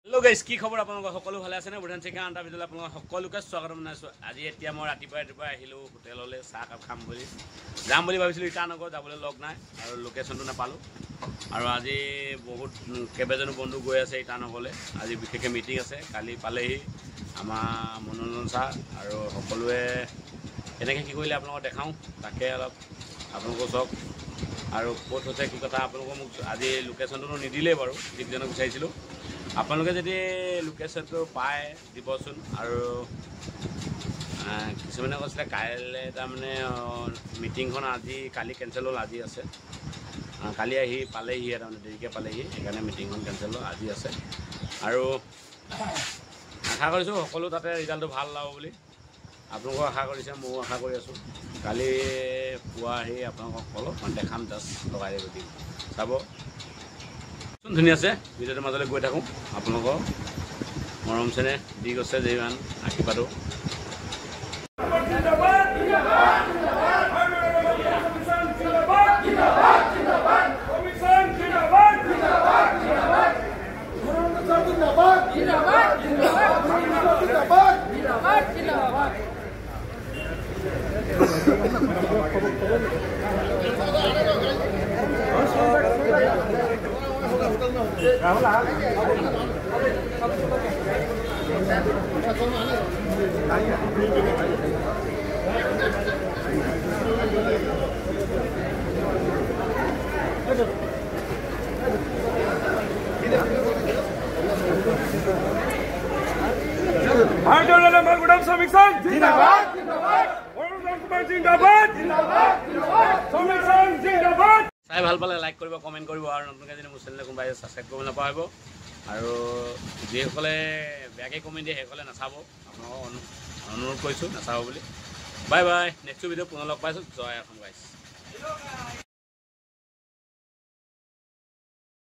Hello guys, কি খবৰ আপোনালোকৰ সকলো ভালে আছে নে বুধান চিকা আন্টা ভিডিঅ'লৈ আপোনালোক সকলোকে স্বাগতম জনাইছো। আজি এতিয়া মই ৰাতিপুৱা আহিলো হোটেললৈ চাহ কাপ খাম বুলি যাম বুলি ভাবিছিলো ইটানগৰ যাবলৈ লগ নাই আৰু লোকেশনটো নাপালো আৰু আজি বহুত কেবেজনো বন্ধু গৈ আছে ইটানগৰলৈ আজি বিশেষকৈ মিটিং আছে কালি পালেহি আমাৰ মনোৰঞ্জন ছাৰ আৰু সকলোৱে এনেকৈ কি কৰিলে আপোনালোকক দেখাওঁ তাকে অলপ আপোনালোকক চাওক আৰু ক'ত হৈছে কি কথা আপোনালোকক মোক আজি লোকেশনটো নিদিলেই বাৰু যিজনক বিচাৰিছিলোঁ আপোনালোকে যদি লোকেশনটো পায় দিবচোন আৰু কিছুমানে কৈছিলে কাইলৈ তাৰমানে মিটিংখন আজি কালি কেঞ্চেল হ'ল আজি আছে কালি আহি পালেহি তাৰমানে দেৰিকৈ পালেহি সেইকাৰণে মিটিংখন কেঞ্চেল হ'ল আজি আছে আৰু আশা কৰিছোঁ সকলো তাতে ৰিজাল্টটো ভাল ওলাব বুলি আপোনালোকেও আশা কৰিছে ময়ো আশা কৰি আছোঁ কালি পুৱা আহি আপোনালোকক অলপমান দেখাম জাষ্ট লগাই দিব দিম চাব ধুনীয়া আছে ভিডিঅ'টোৰ মাজলৈ গৈ থাকোঁ আপোনালোকৰ মৰম চেনেহ দি গৈছে যিমান আশীৰ্বাদো চাই ভাল পালে লাইক কৰিব কমেণ্ট কৰিব আৰু নতুনকৈ যদি মোৰ চেনেললৈ কোনোবাই ছাবস্ক্ৰাইব কৰিব নাপাহৰিব আৰু যিসকলে বেয়াকৈ কমেণ্ট দিয়ে সেইসকলে নাচাব আপোনালোকক অনুৰোধ কৰিছোঁ নাচাব বুলি বাই বাই নেক্সট ভিডিঅ' পুনৰ লগ পাইছোঁ জয় অসম গাইছ